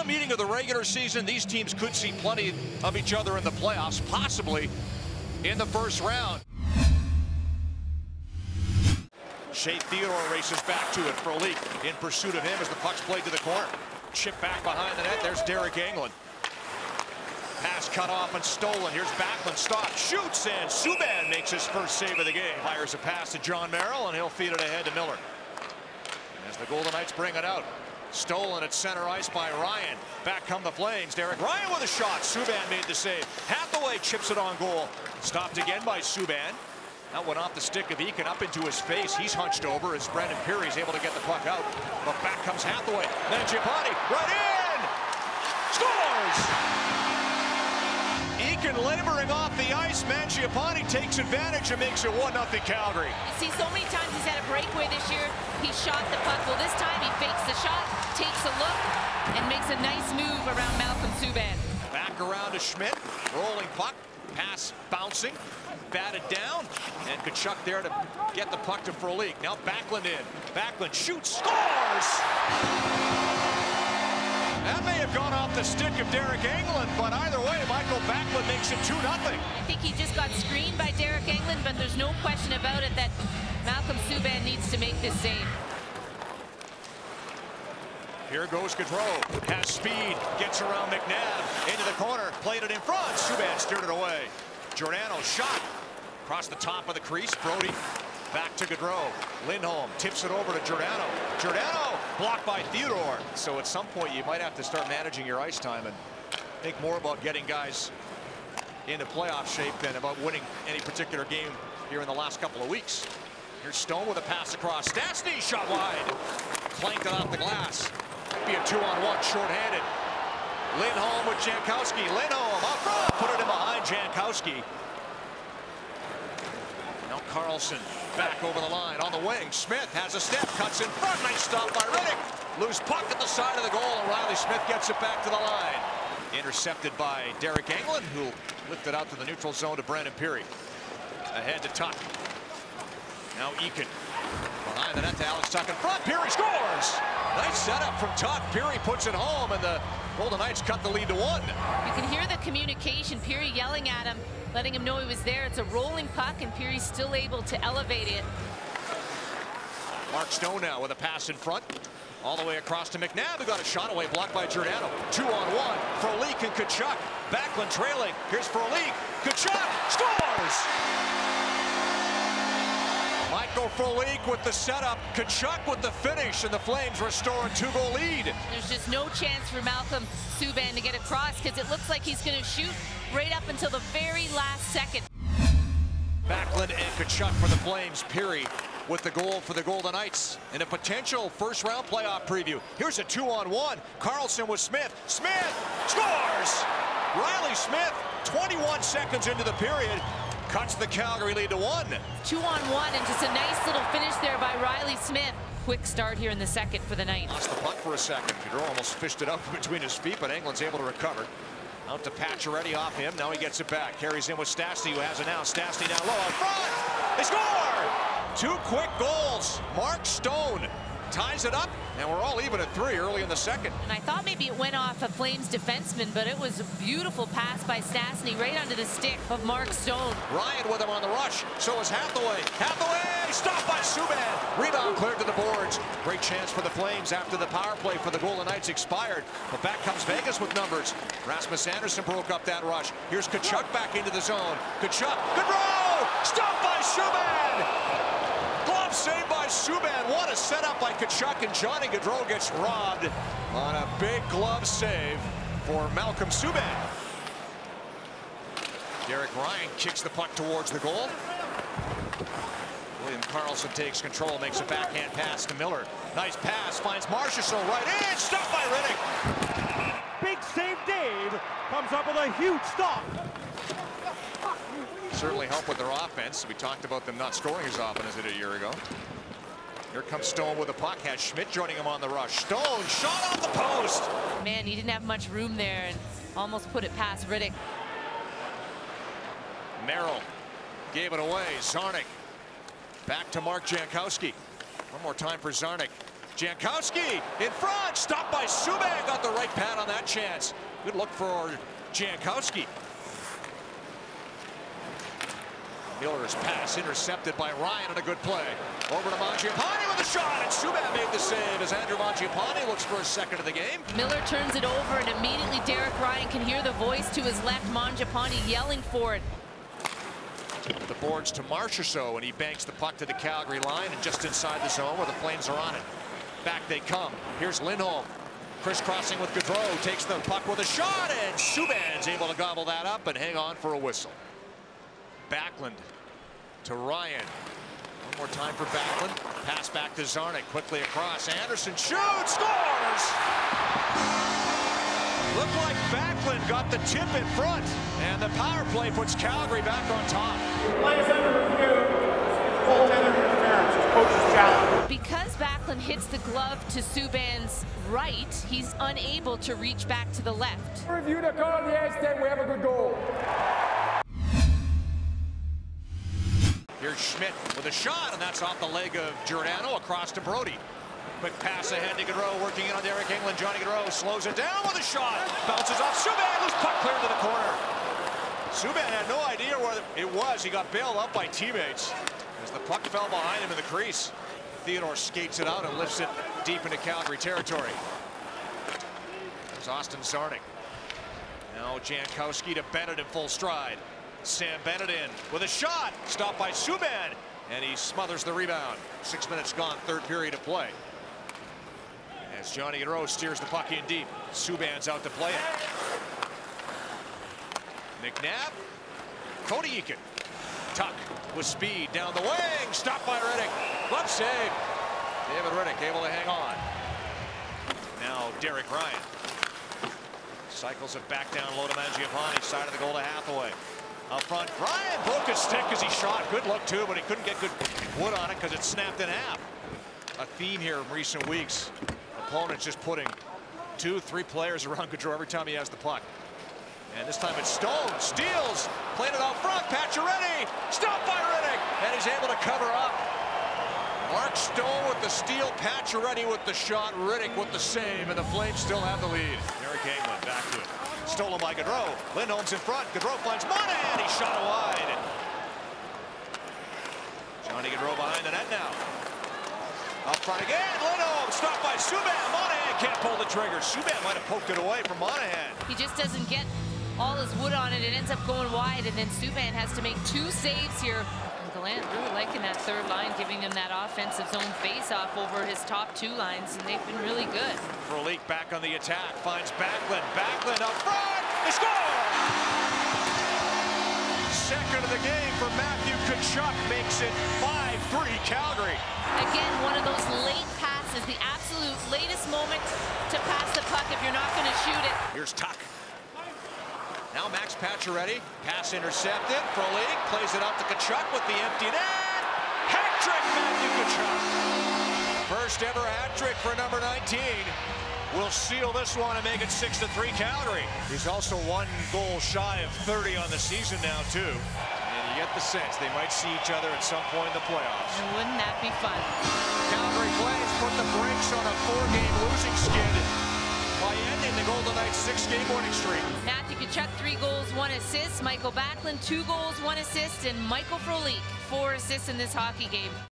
One meeting of the regular season. These teams could see plenty of each other in the playoffs, possibly in the first round. Shea Theodore races back to it. Frolik in pursuit of him as the puck's played to the corner. Chip back behind the net. There's Deryk Engelland. Pass cut off and stolen. Here's Backlund. Stopped. Shoots, and Subban makes his first save of the game. Fires a pass to John Merrill, and he'll feed it ahead to Miller. As the Golden Knights bring it out. Stolen at center ice by Ryan. Back come the Flames. Derek Ryan with a shot. Subban made the save. Hathaway chips it on goal. Stopped again by Subban. That went off the stick of Eakin up into his face. He's hunched over as Brendan Pirrie is able to get the puck out. But back comes Hathaway. Mangiapane right in! Scores! Eakin laboring off the ice. Mangiapane takes advantage and makes it 1-0 Calgary. You see, so many times he's had a breakaway this year. He shot the puck. Well, this time he fakes the shot, takes a look, and makes a nice move around Malcolm Subban. Back around to Schmidt. Rolling puck. Pass bouncing. Batted down, and Tkachuk there to get the puck to Frolik. Now Backlund in. Backlund shoots, scores! That may have gone off the stick of Deryk Engelland, but either way, Michael Backlund makes it 2-0. I think he just got screened by Deryk Engelland, but there's no question about it that Malcolm Subban needs to make this save. Here goes Gaudreau. Has speed, gets around McNabb, into the corner, played it in front. Subban steered it away. Giordano shot. Across the top of the crease, Brody back to Gaudreau. Lindholm tips it over to Giordano. Giordano blocked by Theodore. So at some point you might have to start managing your ice time and think more about getting guys into playoff shape than about winning any particular game here in the last couple of weeks. Here's Stone with a pass across. Stastny shot wide. Clanked it off the glass. Might be a 2-on-1 shorthanded. Lindholm with Jankowski. Lindholm up front. Put it in behind Jankowski. Now Carlson back over the line on the wing. Smith has a step, cuts in front. Nice stop by Riddick. Loose puck at the side of the goal, and Riley Smith gets it back to the line. Intercepted by Deryk Engelland, who lifted out to the neutral zone to Brendan Pirrie. Ahead to Tuch. Now Eakin. Behind the net to Alex Tuch in front. Pirrie scores! Nice setup from Tuch. Pirrie puts it home, and the Golden Knights cut the lead to 1. You can hear the communication. Pirrie yelling at him, letting him know he was there. It's a rolling puck, and Pirrie's still able to elevate it. Mark Stone now with a pass in front. All the way across to McNabb, who got a shot away, blocked by Giordano. 2-on-1. Frolik and Tkachuk. Backlund trailing. Here's Frolik. Tkachuk scores! Michael Frolik with the setup. Tkachuk with the finish, and the Flames restore a 2-goal lead. There's just no chance for Malcolm Subban to get across because it looks like he's going to shoot right up until the very last second. Backlund and Tkachuk for the Flames. Pirrie with the goal for the Golden Knights in a potential first-round playoff preview. Here's a 2-on-1. Carlson with Smith. Smith scores! Riley Smith, 21 seconds into the period, cuts the Calgary lead to 1. 2-on-1, and just a nice little finish there by Riley Smith. Quick start here in the second for the Knights. Lost the puck for a second. Gaudreau almost fished it up between his feet, but Engelland's able to recover. Out to Pacioretty off him. Now he gets it back. Carries in with Stastny, who has it now. Stastny down low up front. They score! 2 quick goals. Mark Stone ties it up, and we're all even at 3 early in the second. And I thought maybe it went off a Flames defenseman, but it was a beautiful pass by Stastny right onto the stick of Mark Stone. Ryan with him on the rush. So is Hathaway. Hathaway stopped by Subban. Rebound cleared to the boards. Great chance for the Flames after the power play for the Golden Knights expired. But back comes Vegas with numbers. Rasmus Anderson broke up that rush. Here's Tkachuk back into the zone. Tkachuk. Gaudreau! Stopped by Subban! Glove saved by Subban. What a setup by Tkachuk, and Johnny Gaudreau gets robbed on a big glove save for Malcolm Subban. Derek Ryan kicks the puck towards the goal. William Karlsson takes control, makes a backhand pass to Miller. Nice pass, finds Marchessault right in, stopped by Riddick. Big save Dave comes up with a huge stop. Certainly help with their offense. We talked about them not scoring as often as they did a year ago. Here comes Stone with the puck. Has Schmidt joining him on the rush. Stone shot off the post. Man, he didn't have much room there and almost put it past Riddick. Merrill gave it away. Zarnik back to Mark Jankowski. One more time for Zarnik. Jankowski in front, stopped by Subban, got the right pad on that chance. Good look for Jankowski. Miller's pass intercepted by Ryan and a good play. Over to Mangiapane with a shot, and Subban made the save as Andrew Mangiapane looks for his second of the game. Miller turns it over, and immediately Derek Ryan can hear the voice to his left, Mangiapane yelling for it. The boards to Marchessault, and he banks the puck to the Calgary line and just inside the zone where the Flames are on it. Back they come. Here's Lindholm. Crisscrossing with Gaudreau, takes the puck with a shot, and Subban's able to gobble that up and hang on for a whistle. Backlund to Ryan. One more time for Backlund. Pass back to Zarnik, quickly across. Anderson shoots, scores! Looked like Backlund got the tip in front, and the power play puts Calgary back on top. Because Backlund hits the glove to Subban's right, he's unable to reach back to the left. Review the call on the ice, we have a good goal. Here's Schmidt with a shot, and that's off the leg of Giordano across to Brody. Quick pass ahead to Gaudreau, working in on Derek Engelland. Johnny Gaudreau slows it down with a shot. Bounces off Subban, loose puck cleared to the corner. Subban had no idea where it was. He got bailed up by teammates as the puck fell behind him in the crease. Theodore skates it out and lifts it deep into Calgary territory. There's Austin Zarnik. Now Jankowski to Bennett in full stride. Sam Bennett in with a shot, stopped by Subban, and he smothers the rebound. 6 minutes gone, third period of play. As Johnny Gaudreau steers the puck in deep, Subban's out to play it. McNabb, Cody Eakin. Tuck with speed down the wing, stopped by Riddick. Glove save. David Riddick able to hang on. Now Derek Ryan. Cycles it back down low to Mangiapane, side of the goal to Hathaway. Up front, Ryan broke his stick as he shot. Good look too, but he couldn't get good wood on it because it snapped in half. A theme here in recent weeks. Opponents just putting 2-3 players around Gaudreau every time he has the puck. And this time it's Stone, steals, played it out front, Pacioretty, stopped by Riddick, and he's able to cover up. Mark Stone with the steal, Pacioretty with the shot, Riddick with the save, and the Flames still have the lead. Derek Engelland back to it. Stolen by Gaudreau. Lindholm's in front. Gaudreau finds Monahan. He shot it wide. Johnny Gaudreau behind the net now. Up front again. Lindholm stopped by Subban. Monahan can't pull the trigger. Subban might have poked it away from Monahan. He just doesn't get all his wood on it. It ends up going wide, and then Subban has to make 2 saves here. Gallant really liking that third line, giving him that offensive zone face-off over his top 2 lines, and they've been really good. Frolik back on the attack, finds Backlund. Backlund up front, they score! Second of the game for Matthew Tkachuk, makes it 5-3 Calgary. Again, one of those late passes, the absolute latest moment to pass the puck if you're not going to shoot it. Here's Tuck. Now Max Pacioretty, pass intercepted. Frolik plays it out to Tkachuk with the empty net. Hat trick, Matthew Tkachuk. First ever hat trick for number 19. Will seal this one and make it 6-3 Calgary. He's also 1 goal shy of 30 on the season now too. And you get the sense they might see each other at some point in the playoffs. And wouldn't that be fun? Calgary Flames put the brakes on a 4-game losing skid by ending the Golden Knights' 6-game winning streak. Matthew Tkachuk, 3 goals, 1 assist. Michael Backlund, 2 goals, 1 assist. And Michael Frolik, 4 assists in this hockey game.